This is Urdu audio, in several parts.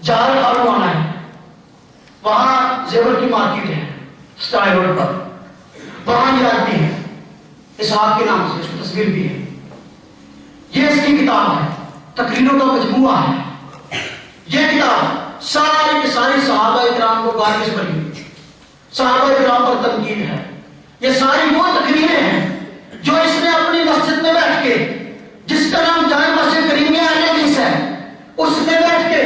جہاز خارو آنا ہے، وہاں زیور کی مارکیٹ ہے اسٹائل روڈ پر، وہاں یہ آدمی ہے اسحاق کے نام سے، اس کی تصویر بھی ہے. یہ اس کی کتاب ہے، تقریروں کا مجموعہ ہے. یہ کتاب ساری کی ساری صحابہ اکرام کو گالی سے بھری ہوئی، صحابہ اکرام پر تنقید ہے. یہ ساری وہ تقریریں ہیں جو اس نے اپنی مسجد میں بیٹھ کے، جس کا نام جامع مسجد کریمیہ حدیث ہے، اس میں بیٹھ کے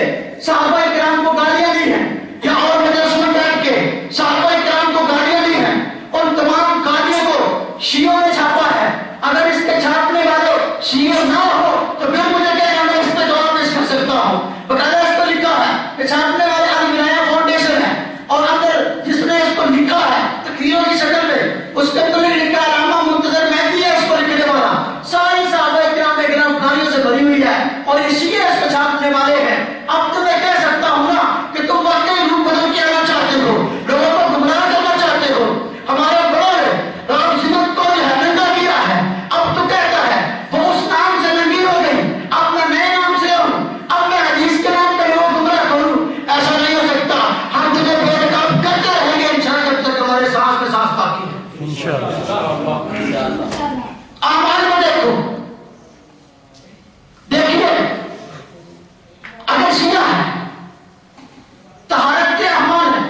صحابہ اکرام کو گالیاں دی ہیں، یا اور مجلس میں بیٹھ کے صحابہ اکرام کو گالیاں دی ہیں. اور تمام گالیوں کو شیعوں نے چھاپا ہے. اگر اس کے چھاپنے والے شیعہ نہ ہو تو پھر مجھے کہنا میں اس پہ جواب پیش کر سکتا ہوں. باقاعدہ اس پر لکھا ہے کہ چھاپنے والے الولایا فاؤنڈیشن ہے، اور اندر جس نے اس کو لکھا ہے تقریروں کی شکل میں، اس کے اندر لکھا ہے علامہ منتظر مہدی ہے اس کو لکھنے والا. ساری صحابہ اکرام گالیوں سے بھری ہوئی ہے، اور یہ شیعہ اس کو چھاپنے والے ہیں. اب تو میں کہہ سکتا ہوں نا کہ تم واقعی روح بدل کے آنا چاہتے ہو، لوگوں کو گمراہ کرنا چاہتے ہو. ہمارا بڑا ہے رام جنت کو جو ہے ننگا کیا ہے، اب تو کہتا ہے وہ اس نام سے ننگی ہو گئی، اب میں نئے نام سے ہوں، اب میں حدیث کے نام پہ لوگ گمراہ کروں. ایسا نہیں ہو سکتا. ہم تجھے بے نقاب کرتے رہیں گے انشاءاللہ جب تک ہمارے سانس میں سانس باقی ہے. انشاءاللہ. اعمال میں دیکھو، دیکھیے اگر شیعہ ہے طہارت کے اعمال ہے،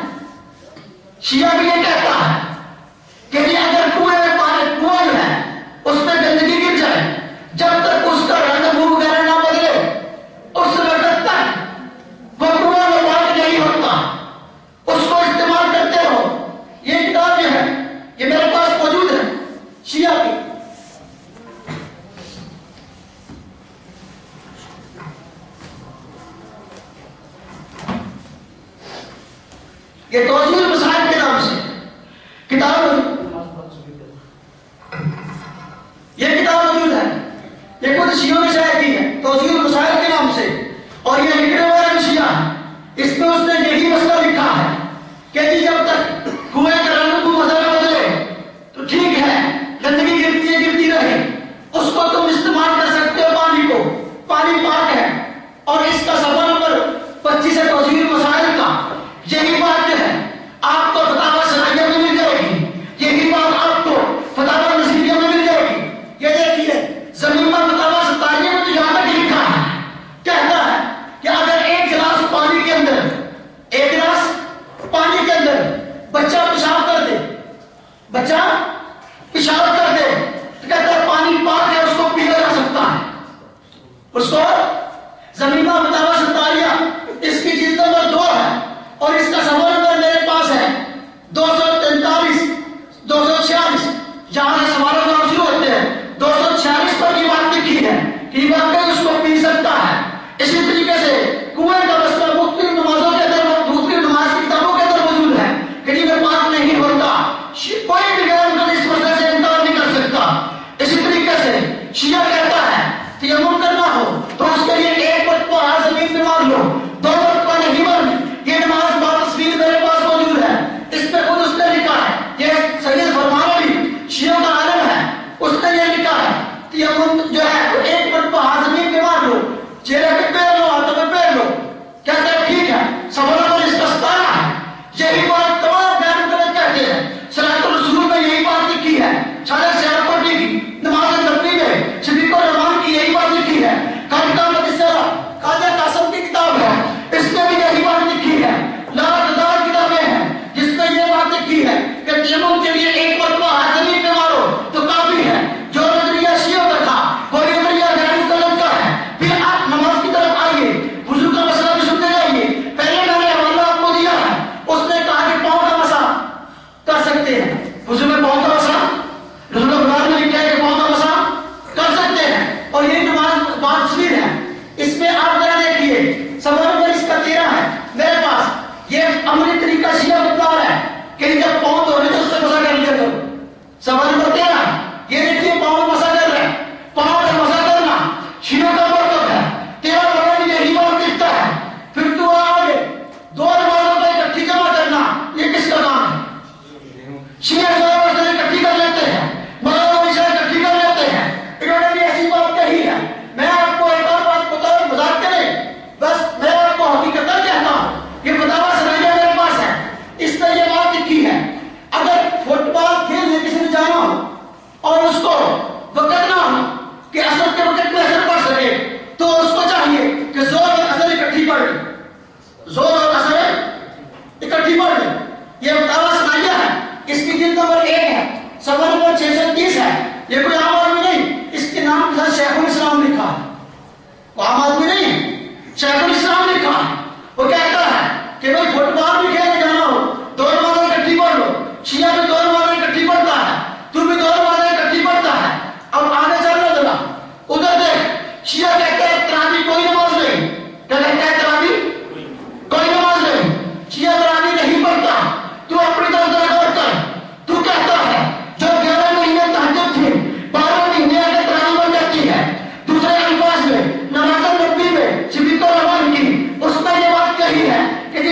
شیعہ بھی یہ کہتا ہے کہ یہ اگر کنویں میں پانی، کنواں جو ہے اس میں گندگی گر جائے، جب تک اس کا رنگ منہ وغیرہ نہ بدلے اس وقت تک وہ کنواں میں پانی نہیں ہوتا. اس کو استعمال کرتے رہو. یہ کتاب جو ہے یہ میرے پاس موجود ہے شیعہ کی. یہ توضیح المسائل کے نام سے کتاب یہ کتاب موجود ہے. یہ خود شیعوں نے شائع کی ہے توضیح المسائل کے نام سے، اور یہ لکھنے والا بھی شیعہ ہے. اس میں اس نے یہی مسئلہ لکھا ہے کہ جی جب تک کنویں کا رنگ کو مزہ نہ بدلے تو ٹھیک ہے، گندگی گرتی ہے گرتی رہے، اس کو تم استعمال کر سکتے ہو. پانی کو، پانی پاک ہے. اور اس کا صفحہ نمبر 25 ہے توضیح المسائل کا. یہی بات جو ہے آپ کو فتاوی شرعیہ میں مل جائے گی، یہی بات آپ کو فتاوی نصیریہ میں مل جائے گی. یہ دیکھیے زمین پر فتاوی ستاریہ میں تو یہاں تک لکھا ہے، کہتا ہے کہ اگر ایک گلاس پانی کے اندر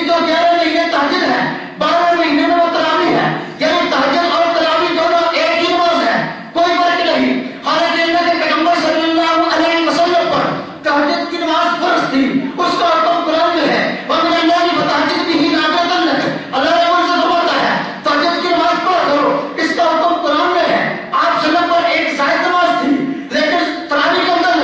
جو 11 مہینے تہجد ہے 12 مہینے میں وہ تراویح ہے، یعنی تہجد اور تراویح دونوں ایک ہی نماز ہے، کوئی فرق نہیں۔ حالانکہ اللہ کے پیغمبر صلی اللہ علیہ وسلم پر تہجد کی نماز فرض تھی، اس کا حکم قرآن میں ہے، وَمِنَ اللَّيْلِ فَتَهَجَّدْ بِهِ نَافِلَةً لَكَ، اللہ نے ان سے فرماتا ہے تہجد کی نماز پڑھا کرو، اس کا حکم قرآن میں ہے۔ آپ صلی اللہ علیہ وسلم پر ایک زائد نماز تھی، لیکن تراویح کے اندر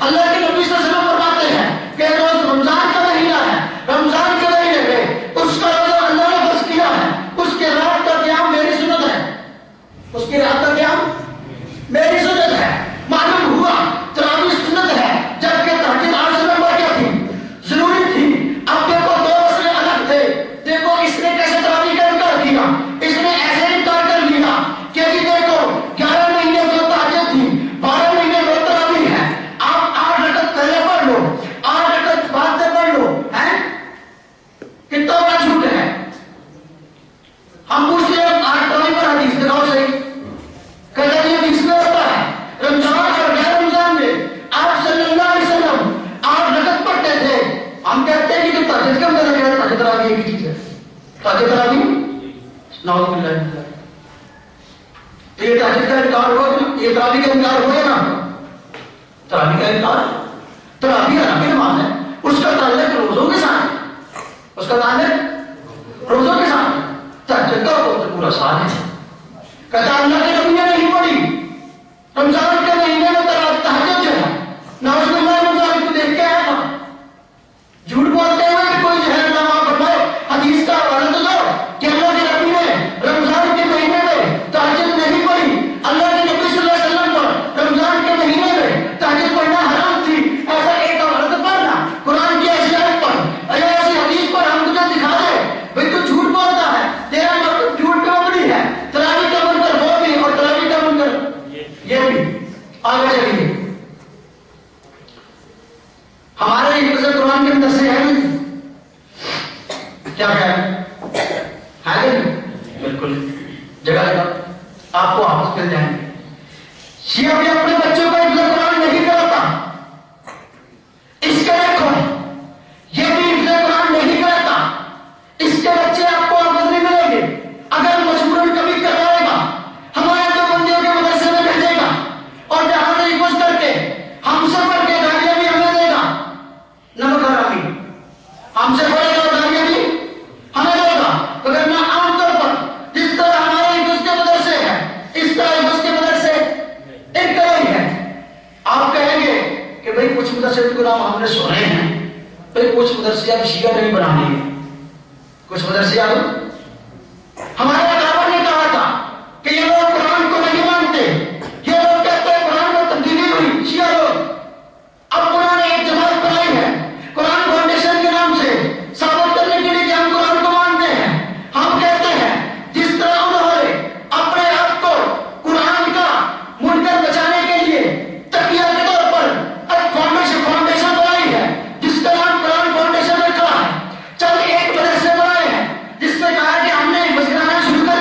اللہ کے نبی صلی اللہ علیہ وسلم فرماتے ہیں کہ روز رمضان کا مہینہ ہے، رمضان کے مہینے میں اس کا روزہ اللہ نے فرض کیا ہے، اس کے رات کا قیام میری سنت ہے، اس کی رات کا قیام میری سنت ہے۔ معلوم ہوا تراویح سنت ہے، جبکہ تہجد آپ صلی اللہ علیہ وسلم پر کیا تھی؟ ضروری تھی۔ اب دیکھو دو مسئلے الگ تھے، دیکھو اس نے کیسے تراویح کا انکار کیا، اس نے ایسے انکار کر لیا کہ جی دیکھو 11 مہینے جو تہجد تھی 12 مہینے وہ تراویح ہے، آپ 8 رکعت پہلے پڑھ لو 8 رکعت بعد میں پڑھ لو، ہیں کتنا بڑا جھوٹ ہے۔ ہم پوچھتے ہیں 8 تراویح پر حدیث دکھاؤ صحیح، کہتے ہیں حدیث میں ہوتا ہے رمضان اور غیر رمضان میں آپ صلی اللہ علیہ وسلم 8 رکعت پڑھتے تھے۔ ہم کہتے ہیں کہ تہجد کا مطلب ہے تہجد تراویح ایک ہی چیز ہے، تہجد تراویح نعوذ باللہ من ذلک۔ تو یہ تہجد کا انکار ہوا کہ یہ تراویح کا انکار ہوا نا، تراویح کا انکار، تراویح رکعت نماز ہے، اس کا تعلق روزوں کے ساتھ ہے، اس کا تعلق روزوں کے ساتھ ہے۔ تہجد کا تو پورا سال ہے، کہتا اللہ کے نبی نے نہیں پڑھی رمضان کے مہینے میں تہجد جو ہے، نعوذ باللہ من ذلک، کو دیکھ کے آیا تھا۔ جھوٹ بولتے ہوئے کہ کوئی جو ہے نام فرمائے حدیث کا حوالہ تو دو کہ اللہ کے نبی نے رمضان کے مہینے میں تہجد نہیں پڑھی، اللہ کے نبی صلی اللہ علیہ وسلم پر رمضان کے مہینے میں تہجد پڑھنا حرام تھی، ایسا ایک حوالہ تو پڑھنا قرآن کی ایسی آیت پر، ایسی حدیث پر ہم تجھے دکھا دے بھائی تو جھوٹ بولتا ہے، تیرا مطلب جھوٹ کا مبنی ہے، تراویح کا منکر وہ بھی اور تراویح کا منکر یہ بھی۔ آگے چلیے، ہمارے حفظ قرآن کے اندر سے ہے نہیں کیا ہے کہ نہیں؟ بالکل جگہ جگہ آپ کو حافظ مل جائیں گے۔ شیعہ بھی اپنے بچوں کو حفظ قرآن نہیں کراتا، اس کے دیکھو یہ بھی حفظ قرآن نہیں کراتا، اس کے بچے آپ کو حافظ نہیں ملیں گے۔ اگر مجبوراً کبھی کروائے گا ہمارے دو بندیوں کے مدرسے میں بھیجے گا اور جہاں سے حفظ کر کے ہم سے پڑھ کے گالیاں بھی ہمیں دے گا، نمک حرامی ہم سے پڑھے گا گالیاں بھی ہمیں دے گا، مگر نہ عام طور پر جس طرح ہمارے حفظ کے مدرسے ہیں اس طرح حفظ کے مدرسے ایک طرح ہی ہے۔ آپ کہیں گے کہ بھئی کچھ مدرسے کے نام ہم نے سنے ہیں، بھئی کچھ مدرسے اب شیعہ نہیں بنانے ہیں، کچھ مدرسے اب ہمارے اکابر نے کہا تھا کہ یہ لوگ قرآن کو نہیں مانتے، یہ لوگ کہتے ہیں قرآن میں تبدیلی ہوئی، شیعہ لوگ اب قرآن ایک جماعت بنائی ہے قرآن فاؤنڈیشن کے نام سے ثابت کرنے کے لیے کہ ہم قرآن کو مانتے ہیں۔ ہم کہتے ہیں جس طرح انہوں نے اپنے آپ کو قرآن کا منکر بچانے کے لیے تقیہ کے طور پر ایک فاؤنڈیشن بنائی ہے جس کا نام قرآن فاؤنڈیشن رکھا ہے، چند ایک مدرسے بنائے ہیں جس نے کہا کہ ہم نے حفظ کرانا شروع کر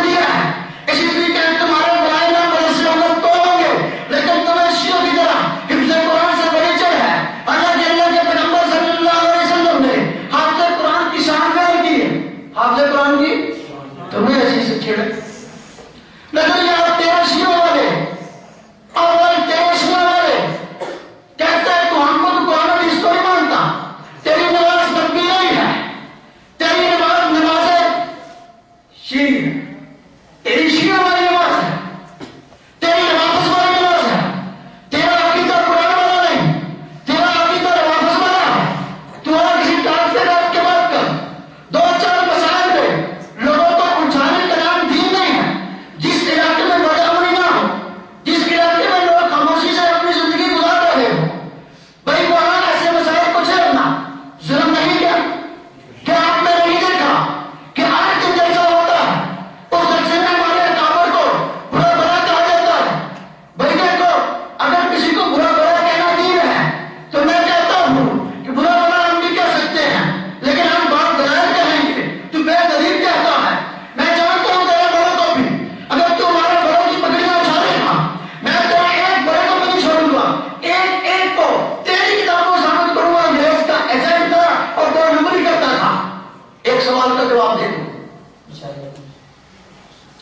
سوال کا جواب دے دو،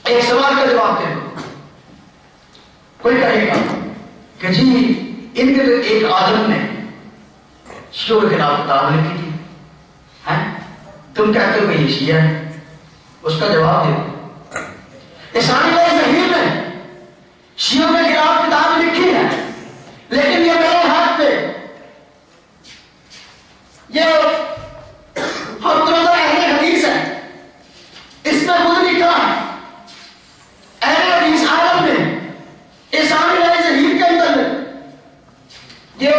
ایک سوال کا جواب دے دو. کوئی کہے گا کہ جی ان کے تو ایک عالم نے شیعوں کے خلاف کتاب لکھی تھی، تم کہتے ہو کہ یہ شیعہ ہے. اس کا جواب دے دو. اسلامی ظہیر نے شیعوں کے خلاف کتاب لکھی ہے، لیکن یہ میرے ہاتھ پہ یہ اہل حدیث ہے، اس میں خود لکھا ہے اہل حدیث عالم نے اسلامی ظہیر کے اندر یہ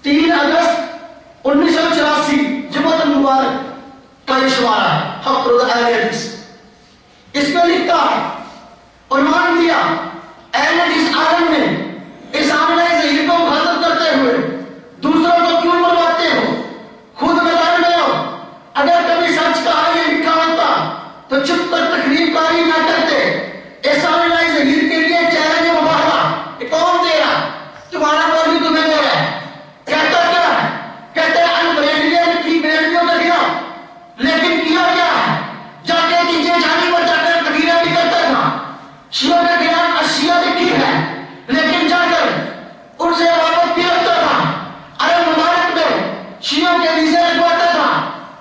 3 اگست 1984 جمعۃ المبارک کا یہ شمارہ ہے حق اہل حدیث. اس میں لکھتا ہے، عنوان دیا اہل حدیث عالم نے اسلامی ظہیر کو مخاطب کرتے ہوئے دوسروں کو کیوں مرواتے ہو، خود میدان میں ہو. اگر کبھی سچ کہا یہ لکھا ہوتا تو چپ کر تقریب کاری نہ کرتے. اسلامی ظہیر کے لیے چیلنج مباحثہ یہ کون دے رہا؟ تمہارا مولوی تمہیں دے رہا ہے. کہتا کیا ہے؟ کہتے ہیں البریلویت کی بریلویوں کے خلاف، لیکن کیا کیا ہے؟ جا کے نیچے جھاڑی پر جا کر تقریریں بھی کرتا تھا. شیعوں کے خلاف اشیاء لکھی ہے، لیکن جا کر ان سے رابط بھی رکھتا تھا. عرب ممالک میں شیعوں کے ویزے لگواتا تھا.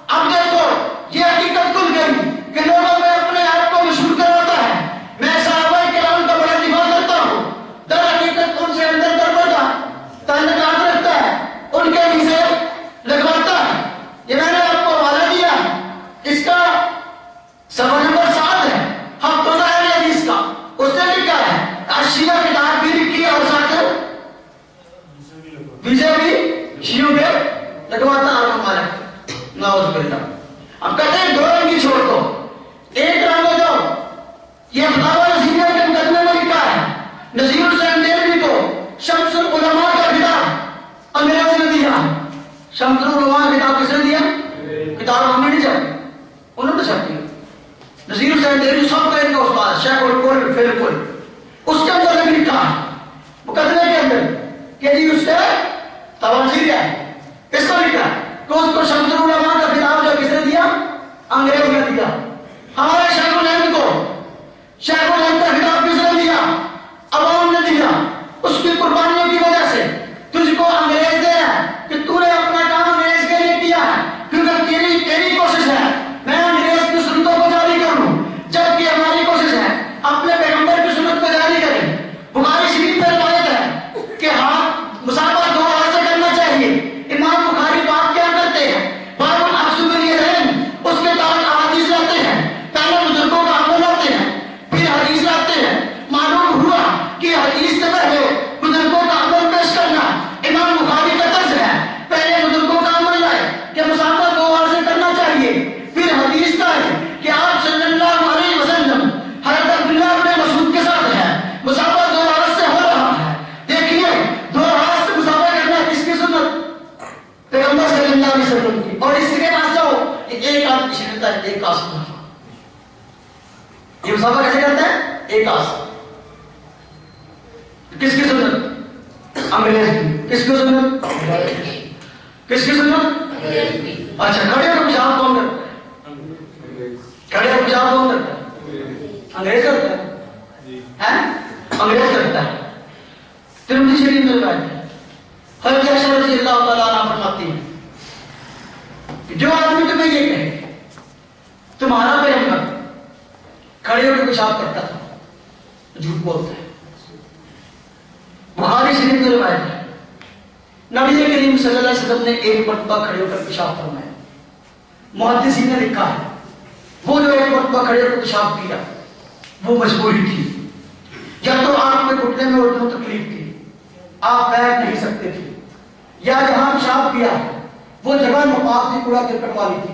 اب دیکھو یہ حقیقت کھل گئی کہ لوگوں میں اپنے آپ کو مشہور کرواتا ہے. میں صحابہ کرام کا بڑا دفاع کرتا ہوں، در حقیقت ان سے اندر دروازہ تعلقات رکھتا ہے، ان کے ویزے لگواتا ہے. یہ میں نے آپ کو حوالہ دیا ہے، اس کا سوال نمبر 7 ہے ہم پتہ ہے حدیث کا. اس نے لکھا ہے اشیاء کتاب بھی لکھی ہے اور ساتھ ویزے بھی شیعوں کے لگواتا ہے ہمارے ناؤز باللہ. اب کہتے ہیں 2 رنگی چھوڑ دو، ایک رنگ ہو جاؤ. یہ فتاوی نظیریہ کے مقدمے میں لکھا ہے نذیر حسین دہلوی کو شمس العلماء کا خطاب انگریزوں نے دیا. شمس العلماء کا خطاب کس نے دیا؟ کتاب ہم نے نہیں چھاپی، انہوں نے چھاپی. نذیر حسین دہلوی سب کا ان کا استاد شیخ الکل فی الکل. اس کے اندر بھی لکھا ہے مقدمے کے اندر کہ جی اس سے توانزیر ہے. اس کو لکھا ہے کہ اس کو شمس العلماء کا خطاب جو کس نے دیا؟ انگریز نے دیا. ہمارے شیخ الہند کو شیخ الہند کا خطاب کس نے دیا؟ عوام نے دیا. اس کی قربانیوں کی وجہ سے تجھ کو انگریز دے رہا ہے کہ تو نے اپنا کام انگریز کے لیے کیا ہے، کیونکہ تیری کوشش ہے میں انگریز کی سنتوں کو جاری کروں، جبکہ ہماری کوشش ہے اپنے پیغمبر کی سنت کو جاری کریں. بخاری شریف میں روایت ہے کہ ہاتھ مسافہ 2 ہاتھ سے کرنا چاہیے. امام بخاری بات کیا کرتے ہیں؟ باب العفو بالیدین، اس کے تحت احادیث لاتے ہیں. پہلے بزرگوں کا عمل لاتے ہیں، پھر حدیث لاتے ہیں. معلوم ہوا کہ حدیث سے پہلے بزرگوں کا عمل پیش کرنا امام بخاری کا طرز ہے. پہلے بزرگوں کا عمل لائے کہ مسافہ 2 ہاتھ سے کرنا چاہیے، پھر حدیث کا ہے کہ آپ صلی اللہ علیہ وسلم حضرت عبداللہ بن مسعود کے ساتھ ہے مسافہ 2 ہاتھ سے ہو رہا ہے. دیکھیے 2 ہاتھ سے مسافہ کرنا کس کی سنت؟ پیغمبر صلی اللہ علیہ وسلم کی. اور اس کے پاس جاؤ یہ ایک ہاتھ پیچھے کرتا ہے، ایک ہاتھ سے یہ مسافہ کیسے کرتا ہے؟ ایک ہاتھ. کس کی سنت؟ انگریز کی. کس کی سنت؟ کس کی سنت؟ اچھا کھڑے ہو پیشاب کون کرتا ہے؟ کھڑے ہو پیشاب کون کرتا ہے؟ انگریز کرتا ہے. انگریز کرتا ہے. ترمذی شریف میں روایت ہے حضرت عائشہ رضی اللہ تعالیٰ عنہا فرماتی ہے جو آدمی تمہیں یہ کہے تمہارا پیغمبر کھڑے ہو کے پیشاب کرتا تھا جھوٹ بولتا ہے. بخاری شریف میں روایت ہے نبی کریم صلی اللہ علیہ وسلم نے ایک مرتبہ کھڑے ہو کر پیشاب فرمایا. محدثین نے لکھا ہے وہ جو ایک مرتبہ کھڑے ہو کر پیشاب کیا وہ مجبوری تھی، یا تو آپ کے گھٹنے میں اٹھنے تکلیف تھی، آپ بیٹھ نہیں سکتے تھے، یا جہاں پیشاب کیا وہ جگہ ناپاک تھی، کوڑا کرکٹ والی تھی.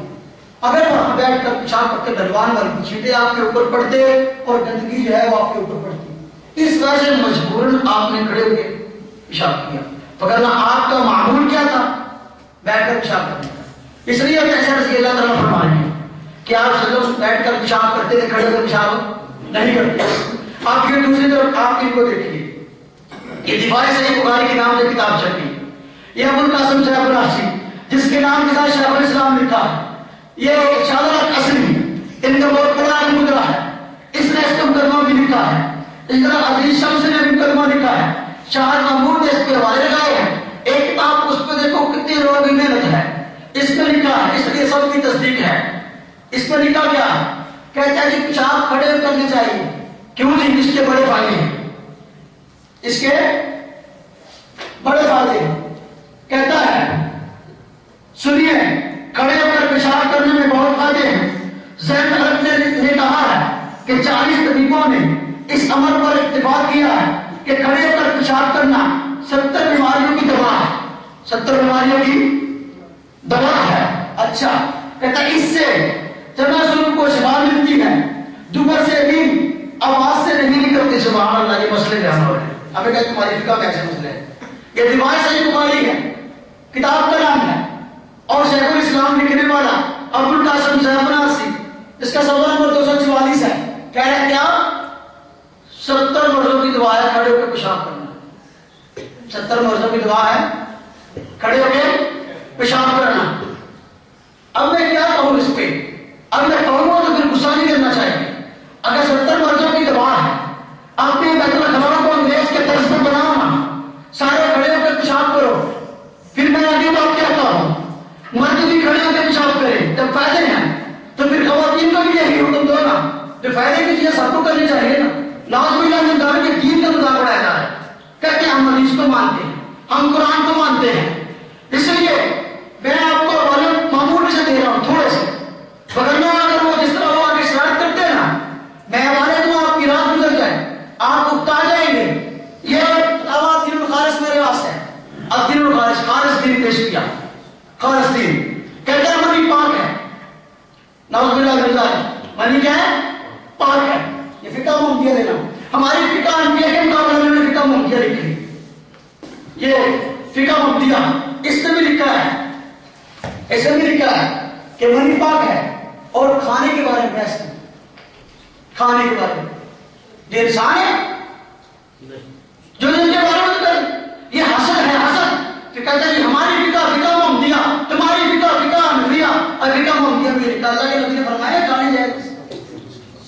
اگر وہاں بیٹھ کر پیشاب کرتے ڈلوان والی چھینٹے آپ کے اوپر پڑتے اور گندگی جو ہے وہ آپ کے اوپر پڑتی. اس وجہ سے مجبوراً آپ نے کھڑے ہو کے پیشاب کیا. وگرنہ آپ کا معمول کیا تھا؟ بیٹھ کر پیشاب کرنے کا. اس لیے عائشہ رضی اللہ تعالیٰ فرما رہے ہیں کہ آپ صلی اللہ علیہ وسلم بیٹھ کر پیشاب کرتے تھے، کھڑے ہو کر پیشاب نہیں کرتے. آپ کی دوسری طرف آپ کو دیکھیے یہ دفاع صحیح بخاری کے نام سے کتاب چھپی، یہ ابو القاسم صاحب الراشی جس کے نام کے ساتھ شیخ الاسلام لکھا ہے. یہ شادرات اصلی ان کا بہت بڑا مقدرہ ہے، اس نے اس کا مقدمہ بھی لکھا ہے، اس طرح عزیز شمس نے بھی مقدمہ لکھا ہے، شاہ محمود نے اس کے حوالے لگائے ہیں، ایک کتاب اس پہ دیکھو کتنی لوگوں کی محنت ہے، اس میں لکھا ہے، اس لیے سب کی تصدیق ہے، اس میں لکھا کیا کہتا ہے کہ پیشاب کھڑے ہوئے کرنے چاہیے، کیوں نہیں؟ اس کے بڑے فائدے ہیں، اس کے بڑے فائدے ہیں، کہتا ہے سنیے کھڑے ہو کر پیشاب کرنے میں بہت فائدے ہیں۔ زید عرب نے کہا ہے کہ 40 طبیبوں نے اس امر پر اتفاق کیا ہے کہ کھڑے ہو کر پیشاب کرنا 70 بیماریوں کی دوا ہے، 70 بیماریوں کی دوا ہے۔ اچھا کہتا ہے اس سے تناسل کو شفا ملتی ہے، دوبر سے بھی آواز سے نہیں نکلتی۔ سبحان اللہ، یہ مسئلے بیان ہو رہے ہیں۔ ہمیں کہتے تمہاری فقہ میں ایسے مسئلے ہیں، یہ روایت صحیح بخاری ہے، کتاب کا نام ہے، اور شیخ الاسلام لکھنے والا ابو القاسم صاحب ناصری، اس کا صفحہ نمبر 244 ہے، کہہ رہے کیا 70 مرضوں کی دعا ہے کھڑے ہو کے پیشاب کرنا، 70 مرضوں کی دعا ہے کھڑے ہو کے پیشاب کرنا۔ اب میں کیا کہوں اس پہ؟ اب میں کہوں گا تو پھر غصہ نہیں کرنا چاہیے۔ اگر 70 مرضوں کی دعا ہے، اپنے بیت الخلا کو انگریز کے طرز پر بناؤ نا، سارے کھڑے ہو کے پیشاب کرو، پھر میں اگلی بات کہتا ہوں مرد بھی کھڑے ہو کے پیشاب کرے، جب فائدے ہیں تو پھر خواتین کو بھی یہی حکم دو نا، جو فائدے کی چیزیں سب کو کرنی چاہیے نا۔ ناؤز باللہ من ذالک کے دین کا مذاق اڑایا جا رہا ہے، کہتے ہیں ہم حدیث کو مانتے ہیں، ہم قرآن کو مانتے ہیں، اس لیے میں آپ کو غلط معمول سے دے رہا ہوں تھوڑے سے، وگرنہ اگر وہ جس طرح وہ آگے شرارت کرتے ہیں نا، میں ہمارے تو آپ کی رات گزر جائے، آپ اکتا جائیں گے۔ یہ کتاب دین الخالص میرے پاس ہے، اب دین الخالص خالص دین پیش کیا، خالص دین کہتے ہیں منی پاک ہے، نعوذ باللہ من ذالک، منی کیا ہے؟ پاک ہے۔ یہ فقہ محمدیہ دینا، ہماری فقہ حنفیہ کے مقابلے میں فقہ محمدیہ لکھی، یہ فقہ محمدیہ اس نے بھی لکھا ہے، اس نے بھی لکھا ہے کہ منی پاک ہے، اور کھانے کے بارے میں بحث نہیں، کھانے کے بارے میں یہ انسان ہے جو جن کے بارے میں کرے، یہ حسد ہے، حسد کہ کہتے ہیں ہماری فقہ فقہ محمدیہ، تمہاری فقہ فقہ حنفیہ، اور فقہ محمدیہ بھی لکھا۔ اللہ کے نبی نے فرمایا کھانے جائز،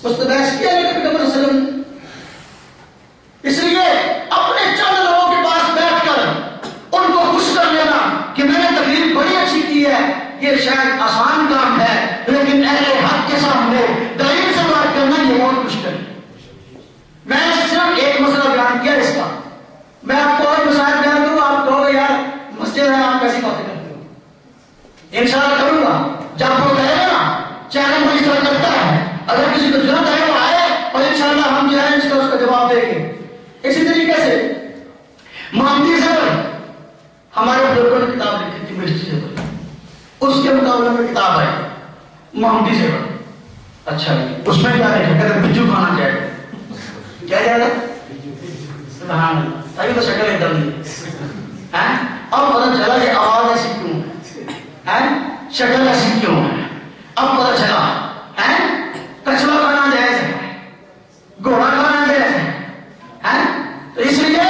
اس نے بحث کیا کہ پیغمبر صلی اللہ علیہ وسلم، اس لیے اپنے چند لوگوں کے پاس بیٹھ کر ان کو خوش کر لینا کہ میں نے تقریر بڑی اچھی کی ہے، یہ شاید آسان کام ہے، لیکن اہل حق کے سامنے دلیل سے بات کرنا یہ بہت مشکل ہے۔ میں نے صرف ایک مسئلہ بیان کیا اس کا، میں آپ کو اور مسائل بیان کروں، آپ کہو گے یار مسجد ہے آپ کیسی باتیں کرتے ہو، انشاءاللہ کروں گا جب وہ کہے گا نا، چاہے مجھے سر کرتا ہے، اگر کسی کو ضرورت ہے وہ آئے، اور انشاءاللہ ہم جو ہے اس کا جواب دیں گے۔ اسی طریقے سے محمدی زبر، ہمارے بزرگوں نے کتاب لکھی تھی مرچی زبر، اس کے مقابلے میں کتاب ہے محمدی زبر۔ اچھا اس میں کیا ہے؟ کہتے بجو کھانا چاہیے، کیا جائے؟ سبحان اللہ، تبھی تو شکل ایک دم ہے، اب پتہ چلا کہ آواز ایسی کیوں ہے، شکل ایسی کیوں ہے، اب پتہ چلا ہے کچھوا کھانا جائز ہے، گھوڑا کھانا جائز ہے، تو اس لیے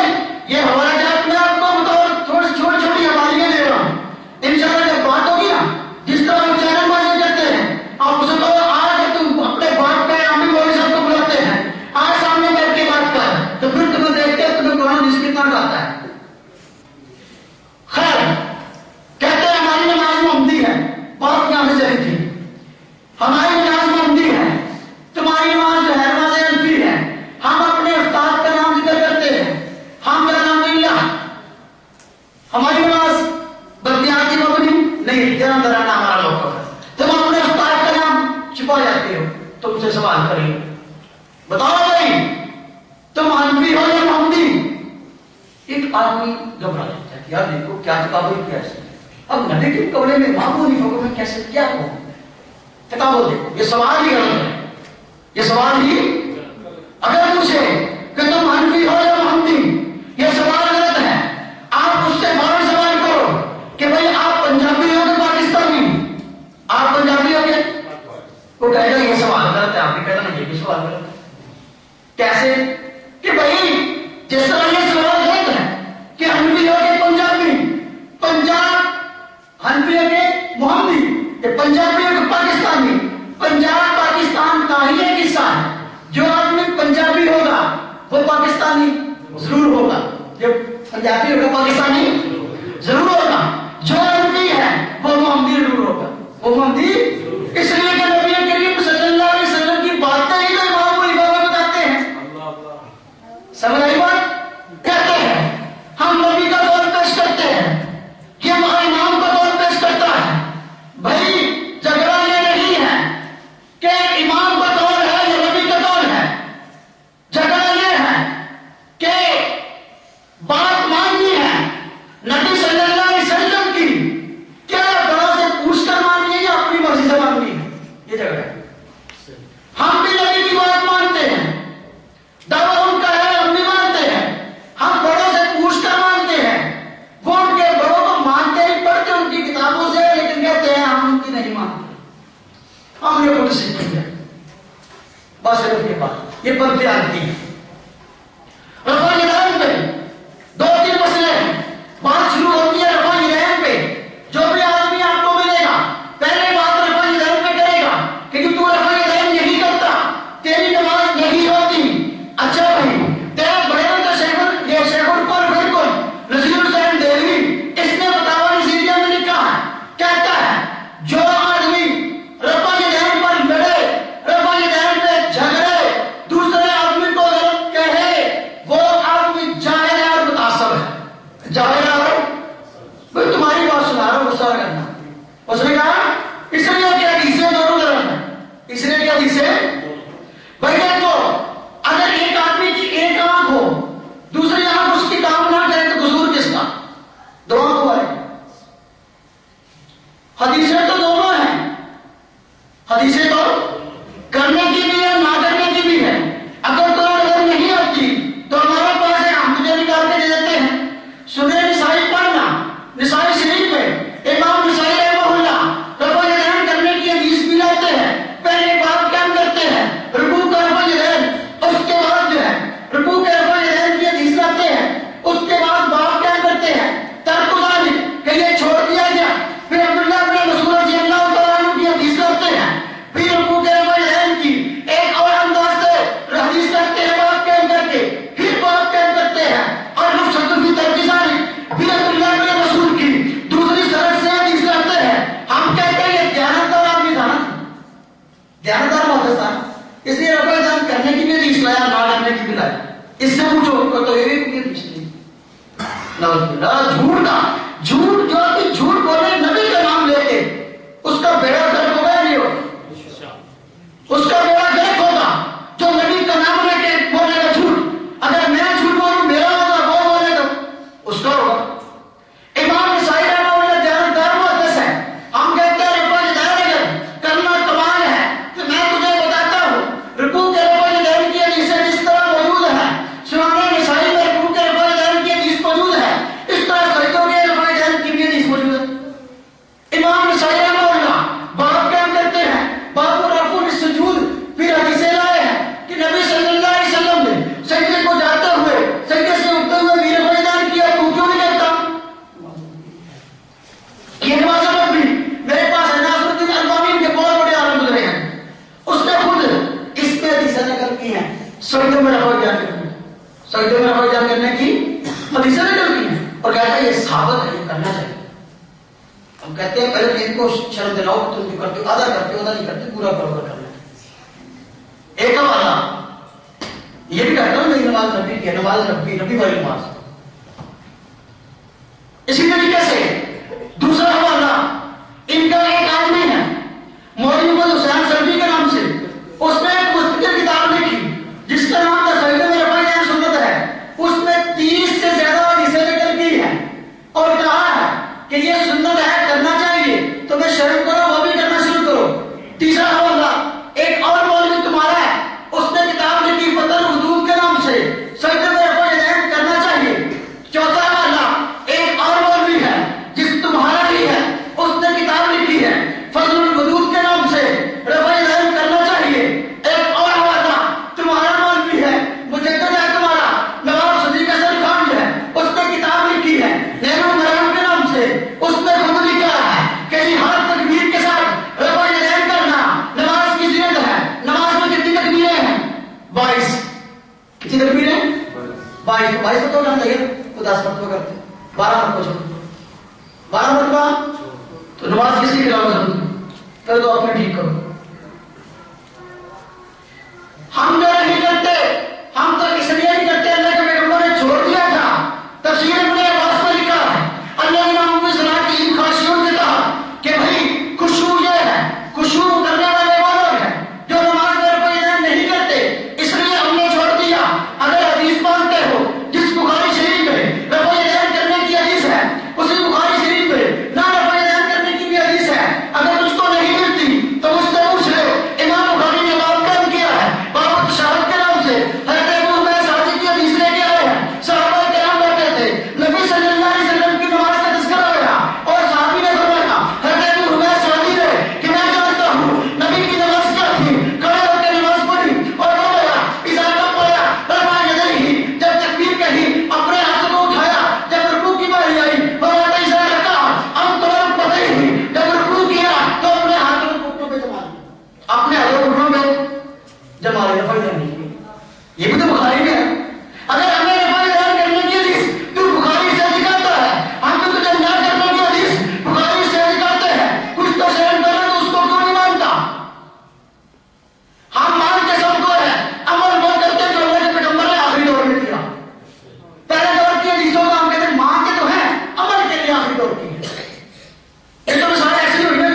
یہ حوالہ جات میں آپ کو بطور تھوڑی چھوٹی چھوٹی حوالیاں دے رہا ہوں، انشاءاللہ جب بات ہوگی نا، جس طرح ہم چینل بازی کرتے ہیں، آپ اسے کہو آج تم اپنے باپ کا امی بولی سب کو بلاتے ہیں، آج سامنے بیٹھ کے بات کر، تو پھر تمہیں دیکھتے ہیں تمہیں قرآن جس کتنا کہتا ہے۔ خیر کہتے ہیں ہماری نماز محمدی ہے، بات یہاں سے چلی تھی، ہماری نماز محمدی ہے، تمہاری نماز جو ہے نماز حنفی ہے، ہم اپنے استاد کا نام ذکر کرتے ہیں، ہم کیا نام اللہ، ہماری نماز بدیاتی مبنی نہیں، جنم درانا ہمارا موقف ہے، تم اپنے استاد کا نام چھپا جاتے ہو، تم سے سوال کریں بتاؤ بھائی تم حنفی ہو یا محمدی؟ ایک آدمی گھبرا جاتا ہے، یار دیکھو کیا تقابل کیسے، اب نبی کے قبلے میں معمولی فقہ میں کیسے کیا ہو تقابل؟ دیکھو یہ سوال ہی غلط ہے، یہ سوال ہی اگر پوچھے کہ تم حنفی ہو یا محمدی، یہ سوال غلط ہے۔ آپ اس سے فوراً سوال کرو کہ بھائی آپ پنجابی ہو کہ پاکستانی، آپ پنجابی ہو کہ، وہ کہے گا یہ سوال غلط ہے، آپ نے کہا نا یہ بھی سوال غلط ہے۔ کیسے کہ بھائی جس طرح یہ سوال غلط ہے کہ حنفی ہو کہ پنجابی، پنجاب حنفی ہو کہ محمدی، یہ پنجابی ہو کہ پاکستانی، پاکستانی ضرور ہوگا، جب پنجابی ہوگا پاکستانی ضرور ہوگا، جو احمدی ہے وہ محمدی ضرور ہوگا، وہ محمدی اس لیے کہ نبی کریم صلی اللہ علیہ وسلم کی باتیں ہی تو امام کو امام بتاتے ہیں. سمجھ آئی بات؟ کہتے ہیں ہم نبی کا قول پیش کرتے ہیں، یہ ہمارا امام کا قول پیش کرتا ہے. بھائی جھگڑا یہ نہیں ہے کہ امام کا قول ہے یا نبی کا قول ہے، جھگڑا یہ ہے کہ بات ماننی ہے نبی صلی اللہ علیہ وسلم کی، کیا بڑا سے پوچھ کر ماننی ہے یا اپنی مرضی سے ماننی ہے، یہ جھگڑا ہے. ہم بھی نبی کی بات مانتے ہیں، دعویٰ ان کا ہے ہم بھی مانتے ہیں، ہم بڑوں سے پوچھ کر مانتے ہیں، وہ ان کے بڑوں کو مانتے نہیں، پڑھتے ان کی کتابوں سے، لیکن کہتے ہیں ہم ان کی نہیں مانتے، ہم نے خود سیکھی ہے. بس کے بعد یہ پردے آتی ہے. رفع یدین پہ دو تین مسئلے ہیں، بات شروع ہوتی ہے رفع یدین پہ. جو بھی آدمی آپ کو ملے گا پہلے بات رفع یدین پہ کرے گا کہ تو رفع یدین نہیں کرتا، تیری نماز نہیں ہوتی. اچھا بھائی تیرا بیان تو شیخ القرآن بالکل نذیر حسین دہلوی اس نے فتاوی نصیریہ میں لکھا ہے، کہتا ہے جو آدمی رفع یدین پر لڑے، رفع یدین پہ جھگڑے، دوسرے آدمی کو غلط کہے، وہ آدمی جاہل ہے اور متعصب ہے. جاہل ہے بھائی تمہاری بات سنا رہا ہوں، غصہ کرنا. اس نے کہا اس نے کیا حدیثیں دونوں طرف ہیں، اس نے کیا حدیثیں بھائی دیکھو اگر ایک آدمی کی ایک آنکھ ہو دوسری آنکھ اس کی کام نہ کرے تو قصور کس کا؟ دو آنکھ والے. حدیثیں تو دونوں ہیں، حدیثیں تو کرنے کی بھی ہے نہ کرنے کی بھی ہے. اگر تو نظر نہیں آتی تو ہمارے پاس ہے، ہم تجھے نکال کے دے دیتے ہیں. سنن نسائی پڑھنا، نسائی شریف میں امام نسائی رحمہ اللہ رفع یدین کرنے کی حدیث بھی لاتے ہیں. پہلے بات کیا کرتے ہیں رکوع کا رفع یدین، اس کے بعد جو ہے رکوع کے رفع یدین کی حدیث لاتے ہیں، اس کے بعد بات کیا کرتے ہیں ترک ذالک کہ یہ چھوڑ دیا گیا. پھر عبداللہ بن مسعود رضی اللہ تعالیٰ عنہ کی حدیث لاتے ہیں، پھر رکوع کے رفع یدین کی ایک اور انداز سے حدیث کرتے ہیں بات قائم کر کے، پھر بات قائم کرتے ہیں اور رخصت فی ترک ذالک پھر عبداللہ بن مسعود کی دوسری سرحد سے حدیث لاتے ہیں. ہم کہتے ہیں یہ دیانتدار آدمی تھا نا، دیانتدار محدث تھا، اس لیے رفع یدین کرنے کی بھی حدیث لایا نہ کرنے کی بھی لایا. اس سے پوچھو تو یہ بھی حدیث نہیں. جھوٹ کا جھوٹ جو کہ جھوٹ بولے نبی کا نام لے کے اس کا بیڑا گرک ہوگا نہیں ہوگا، اس کا بیڑا گرک ہوگا جو نبی کا نام لے کے بولے گا جھوٹ. اگر میں جھوٹ بولوں میرا ہوگا وہ بولے گا اس کا ہوگا. امام نسائی رحمہ اللہ دیانتدار محدث ہے، ہم کہتے ہیں رفع یدین اگر کرنا کمال ہے تو میں تجھے بتاتا ہوں رکوع کے رفع یدین کی حدیثیں جس طرح موجود ہیں سنن نسائی میں رکوع کے رفع یدین کی حدیث موجود ہے، اس طرح سجدوں کے رفع یدین کی بھی حدیث موجود ہے. امام نسائی رحمہ اللہ باب قائم کرتے ہیں باب رفع السجود، پھر حدیثیں لائے ہیں کہ نبی صلی اللہ علیہ وسلم نے سجدے کو جاتے ہوئے سجدے سے اٹھتے ہوئے بھی رفع یدین کیا، تو کیوں نہیں کرتا؟ یہ نماز بھی میرے پاس ہے، ناصر الدین البانی کے بہت بڑے عالم گزرے ہیں، اس نے خود اس پہ حدیثیں نقل کی ہیں سجدے میں رفع یدین کرنے، سجدے میں رفع یدین کرنے کی حدیثیں نقل کی ہیں اور کہتا ہے یہ ثابت ہے، یہ کرنا چاہیے. ہم کہتے ہیں پہلے ان کو شرم دلاؤ کہ تم جو کرتے ہو آدھا کرتے ہو آدھا نہیں کرتے، پورا برابر کرنا. ایک حوالہ یہ بھی کہتا ہوں میری نماز نبی کی ہے، نماز نبی والی نماز. اسی طریقے سے دوسرا حوالہ ان کا ایک آدمی ہے مولوی محمد حسین سلفی کے نام سے، اس نے ایک مستقل کتاب لکھی جس کا نام تھا سجدے میں رفع یدین سنت ہے. اس میں 30 سے زیادہ حدیثیں نقل کی ہیں اور کہا ہے کہ یہ سنت ہے، کرنا چاہیے، تو میں شرم کرو وہ بھی کرنا شروع کرو. تیسرا حوالہ ایک اور مولوی تمہارا ہے، اس نے کتاب لکھی فتح الحدود کے نام سے، سجدے میں رفع یدین کرنا چاہیے. چوتھا حوالہ ایک اور مولوی ہے جس تمہارا ہی ہے، اس نے کتاب لکھی ہے 22 مرتبہ کرنا چاہیے تو 10 مرتبہ کرتے, 12 مرتبہ چھوڑ دو, 12 مرتبہ. تو نماز کس کی خلاف ضرورت ہے؟ پھر تو اپنے ٹھیک کرو. ہم جو نہیں کرتے, ہم تو اس لیے نہیں کرتے, اللہ کے پیغمبر نے چھوڑ دیا تھا. تفسیر ابن عباس میں لکھا ہے اللہ نے ہم کو صلاۃ کی ان خاشعون نے کہا کہ بھائی خشوع یہ ہے, خشوع کرنے والے وہ لوگ ہیں جو نماز میں رفع یدین نہیں کرتے, اس لیے ہم نے چھوڑ دیا. اگر حدیث مانتے ہو جس بخاری شریف میں رفع یدین کرنے کی حدیث ہے, اسی بخاری شریف میں نہ رفع یدین کرنے کی بھی حدیث ہے, اگر تجھ کو نہیں ملتی تو مجھ سے پوچھ لو. امام بخاری نے باب قائم کیا ہے باب تشہد کے نام سے. حضرت ابو ہریرہ صحابی کی حدیث لے کے آئے ہیں. صحابہ کرام بیٹھے تھے, نبی صلی اللہ علیہ وسلم کی نماز کا تذکرہ ہوا اور صحابی نے فرمایا, حضرت ابو ہریرہ صحابی نے کہ میں جانتا ہوں نبی کی نماز کیا تھی, کھڑے ہو کے نماز پڑھی اور فرمایا اذا کبر رفع یدیہ, جب تکبیر کہی اپنے ہاتھوں کو اٹھایا, جب رکوع کی باری آئی فرمایا اذا رکع انطلق بدیہ, جب رکوع کیا تو اپنے ہاتھوں کو گھٹنوں پہ جما لیا, اپنے ہاتھوں کو گھٹنوں پہ جما لیا. رفع یدین نہیں, یہ بھی تو بخاری میں ہے. اگر ہمیں رفع یدین کرنے کی حدیث تو بخاری سے دکھاتا ہے, ہم تو تجھے نہ کرنے کی حدیث بخاری سے دکھاتے ہیں, کچھ تو سین کرے تو اس کو کیوں نہیں مانتا؟ ہم مانتے سب کو ہے, عمل وہ کرتے جو اللہ کے پیغمبر نے آخری دور میں کیا. پہلے دور کی حدیثوں کو ہم کہتے ہیں مانتے تو ہیں, عمل کے لیے آخری دور کی ہے. یہ تو مثال ایسی ہوئی نا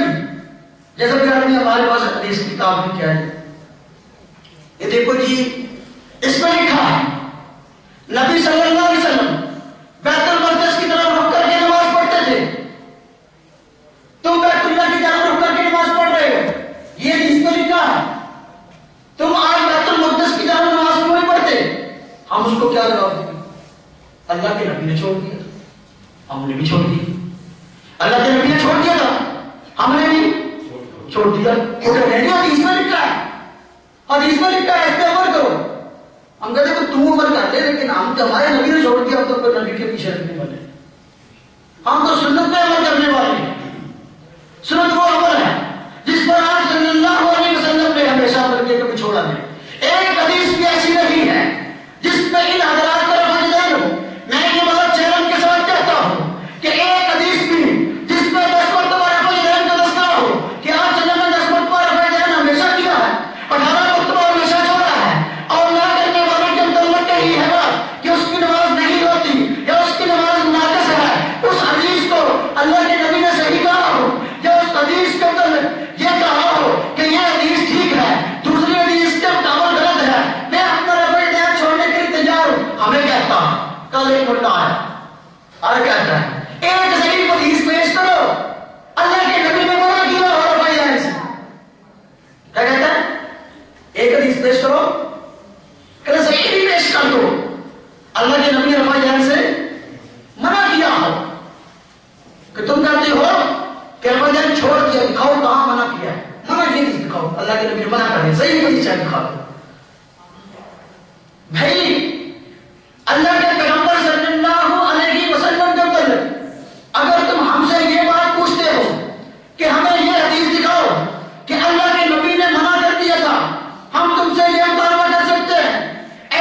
جیسے کہ آدمی ہمارے پاس حدیث کی کتاب میں کیا ہے, یہ دیکھو جی اس میں لکھا ہے نبی صلی اللہ علیہ وسلم بیت المقدس کی طرف رخ کر کے نماز پڑھتے تھے. تم بیت اللہ کی طرف رخ کر کے نماز پڑھ رہے ہو, یہ حدیث میں لکھا ہے. تم آج بیت المقدس کی طرف نماز کیوں نہیں پڑھتے؟ ہم اس کو کیا جواب دیں گے؟ اللہ کے نبی نے چھوڑ دیا, ہم نے بھی چھوڑ دیا. اللہ کے نبی نے چھوڑ دیا تھا, ہم نے بھی چھوڑ دیا. وہ کہتے ہیں حدیث میں لکھا ہے, حدیث میں لکھا ہے اس پہ عمل کرو. ہم کہتے ہیں کہ تم عمل کرتے, لیکن ہم تو ہمارے نبی نے چھوڑ دیا, ہم تو نبی کے پیچھے رکھنے والے ہیں. ہم تو سنت پہ عمل کرنے والے ہیں. سنت وہ عمل ہے جس پر آپ صلی اللہ علیہ وسلم نے ہمیشہ عمل کیا, کبھی چھوڑا نہیں. ایک حدیث بھی ایسی نہیں ہے جس پہ ان حضرات کا رفع یدین ہو. میں یہ بات چیلنج کے ساتھ کہتا ہوں کہ ایک حدیث بھی جس پہ 10 مرتبہ رفع یدین کا تذکرہ ہو کہ آپ صلی اللہ علیہ وسلم نے 10 مرتبہ رفع یدین ہمیشہ کیا ہے, 18 مرتبہ ہمیشہ چھوڑا ہے, اور نہ کرنے والے کے متعلق یہی ہے بات کہ اس کی نماز نہیں ہوتی یا اس کی نماز ناقص ہے. اس حدیث کو اللہ کے نبی نے صحیح کہا ہو یا اس حدیث کے متعلق یہ کہا ہو کہ یہ حدیث ٹھیک ہے, دوسری حدیث کے مطابق غلط ہے, میں اپنا رفع یدین چھوڑنے کے لیے تیار ہوں. ہمیں کہتا ہے کل ایک ملتا ہے اور کہتا ہے ایک صحیح حدیث پیش کرو, اللہ کے نبی نے منع کیا ہو رفع یدین سے. کیا کہتا ہے؟ ایک حدیث پیش کرو, کہ صحیح بھی پیش کر دو, اللہ کے نبی نے رفع یدین سے منع کیا ہو, کہ تم کہتے ہو کہ رفع یدین چھوڑ دیا, دکھاؤ کہاں منع کیا ہے. منع کی حدیث دکھاؤ, اللہ کے نبی نے منع کر دیا, صحیح حدیث چاہے دکھا دو. بھائی اللہ کے پیغمبر صلی اللہ علیہ وسلم کے متعلق اگر تم ہم سے یہ بات پوچھتے ہو کہ ہمیں یہ حدیث دکھاؤ کہ اللہ کے نبی نے منع کر دیا تھا, ہم تم سے یہ مطالبہ کر سکتے ہیں.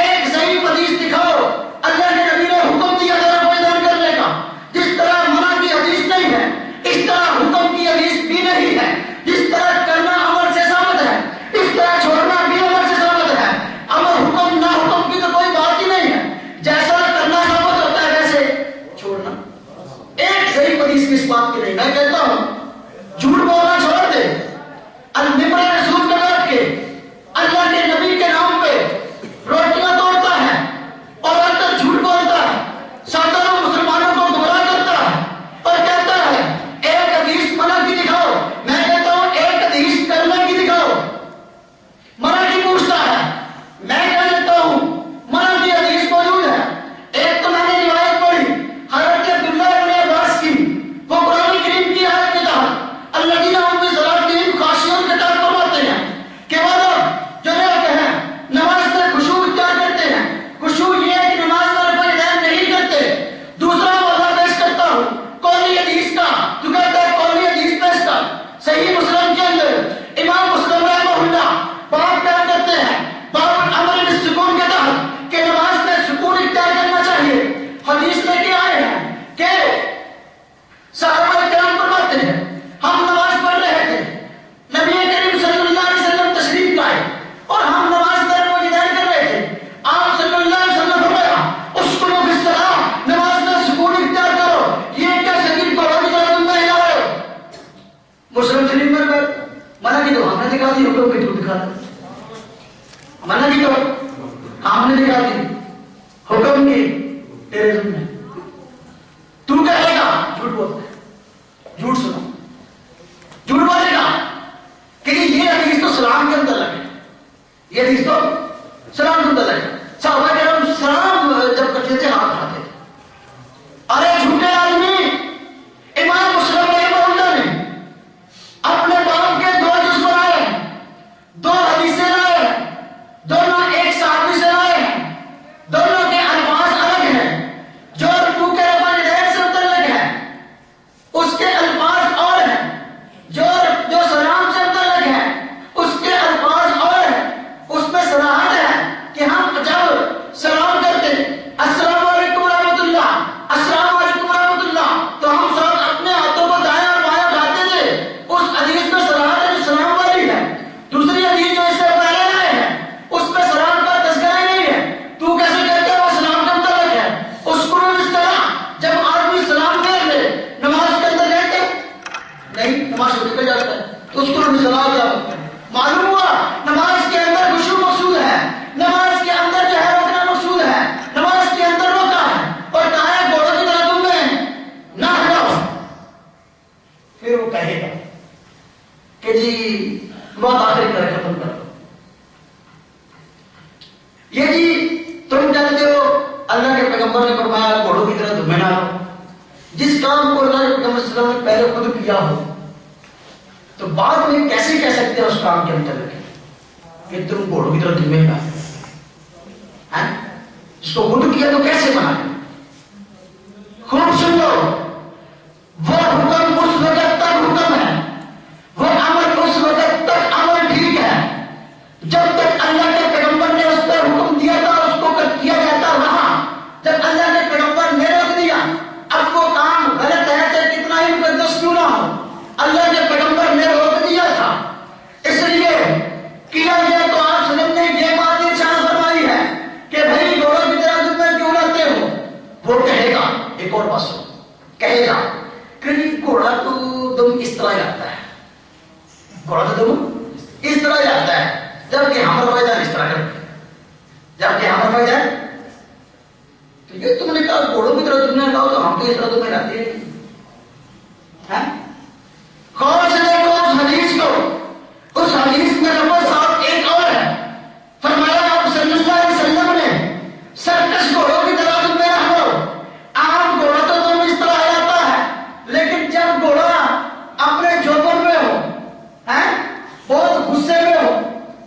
ایک صحیح حدیث دکھاؤ اللہ کے نبی نے حکم دیا تھا رفع یدین کرنے کا, جس طرح منع کی حدیث نہیں ہے اس طرح حکم کی حدیث بھی نہیں ہے. جس طرح کرنا عمل سے ثابت ہے اس طرح چھوڑنا بھی عمل سے منع کی تو ہم نے دکھا دی، حکم کی تو دکھا دی. منع کی تو ہم نے دکھا دی، حکم کی تیرے ذمہ ہے. تو کہے گا جھوٹ بولتا ہے، جھوٹ سنا، جھوٹ بولے گا کہ یہ حدیث تو سلام کے اندر لگے، یہ حدیث تو سلام کے اندر لگے. صحابہ کرام سلام جب کرتے تھے ہاتھ اٹھاتے تھے. ارے جھوٹے آدمی، امام مسلم رحمہ اللہ نے اپنے باپ کے دو جز بنائے ہیں، دو حدیثیں لائے ہیں، دونوں ایک صحابی سے لائے ہیں، دونوں کے الفاظ الگ ہیں. جو رکوع کے والدین سے متعلق ہے اس کے الفاظ اور ہیں، جو سلام سے متعلق ہے اس کے الفاظ اور ہیں. اس میں صراحت ہے کہ ہم جب سلام کرتے السلام علیکم ورحمۃ اللہ، السلام علیکم ورحمۃ اللہ، تو ہم سب اپنے ہاتھوں کو دائیں اور بائیں اٹھاتے تھے. اس حدیث میں صراحت ہے جو سلام والی ہے. دوسری حدیث جو اس سے پہلے آئے ہیں اس میں سلام کا تذکرہ ہی نہیں ہے. تو کیسے کہتے ہیں وہ سلام کا متعلق ہے؟ اس کو اس طرح جب آدمی سلام پھیر لے نماز کے اندر کہتے نہیں، نماز چھوڑ کے جاتا ہے تو اس کو سلام کیا معلوم ہوا؟ نماز کے اندر خشوع مقصود ہے، نماز کے اندر جو ہے رکنا مقصود ہے، نماز کے اندر روکا ہے اور کہا ہے گھوڑوں کی طرح تم میں نہ ہلاؤ. پھر وہ کہے گا کہ جی بات آخری کرے ختم کر دو. یہ جی تم کہتے ہو اللہ کے پیغمبر نے فرمایا گھوڑوں کی طرح تمہیں نہ ہو. جس کام کو اللہ کے پیغمبر صلی اللہ علیہ وسلم نے پہلے خود کیا ہو تو بعد میں کیسے کہہ سکتے ہیں اس کام کے متعلق کہ تم گھوڑوں کی طرح تمہیں نہ ہو؟ جس کو خود کیا تو کیسے بنا دیں؟ خوب سن لو، وہ حکم اس وقت تک حکم ہے، وہ عمل اس وقت تک عمل ٹھیک ہے جب تک اللہ کے پیغمبر نے اس پر حکم دیا تھا اس کو کیا جاتا رہا. جب اللہ کے پیغمبر نے روک دیا اب وہ کام غلط ہے چاہے کتنا ہی مقدس کیوں نہ ہو، اللہ کے پیغمبر نے روک دیا تھا اس لیے کیا گیا. تو آپ سلم نے یہ بات ارشاد فرمائی ہے کہ بھائی گھوڑوں کی طرح تم میں کیوں رہتے ہو. وہ کہے گا ایک اور بات سنو، کہے گا کہ گھوڑا تو تم اس طرح ہی آتا ہے، گھوڑا تو تم اس طرح ہی آتا ہے جبکہ ہم روایدان اس طرح کرتے ہیں، جبکہ ہم روایدان. تو یہ تم نے کہا گھوڑوں کی طرح تم نے کہا تو ہم تو اس طرح تمہیں رہتے ہیں. غور سے دیکھو اس حدیث کو، اس حدیث میں نمبر 7 ایک اور ہے. فرمایا آپ صلی اللہ علیہ وسلم نے سرکش گھوڑوں کی طرح تم نہ ہو. عام گھوڑا تو تم اس طرح آتا ہے لیکن جب گھوڑا اپنے جوبن میں ہو، بہت غصے میں ہو،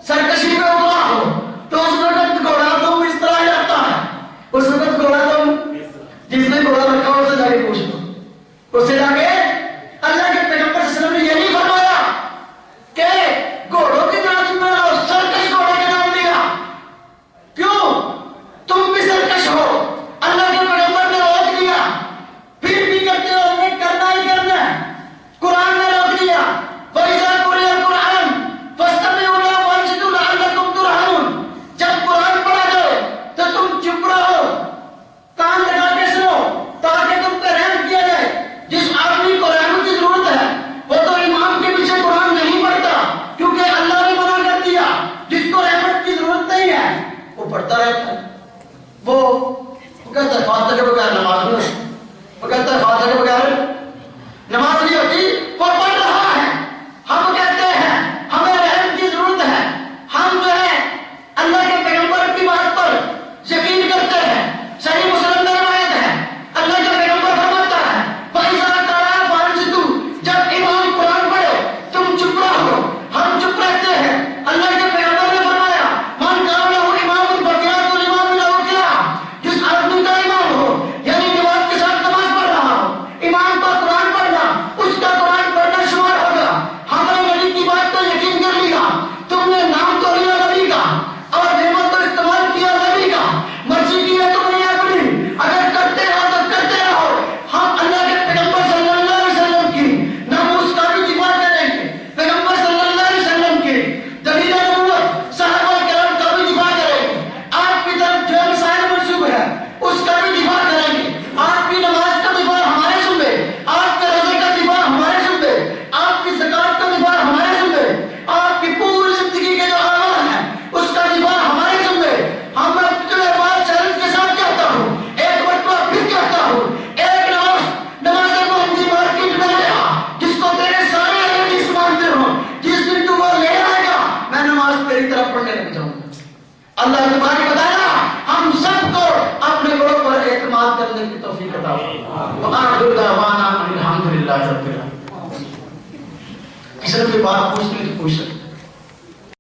سرکشی میں اترا ہو تو اس وقت گھوڑا تم اس طرح آتا ہے. اس وقت گھوڑا تم جس نے گھوڑا رکھا ہو سے جا کے پوچھ لو پڑھنے لگ جاؤں گا. اللہ تمہاری بتایا ہم سب کو اپنے بڑوں پر اعتماد کرنے کی توفیق عطا فرمائے. وآخر دعوانا الحمدللہ رب العالمین. کسی نے کوئی بات پوچھنی تو پوچھ سکتے.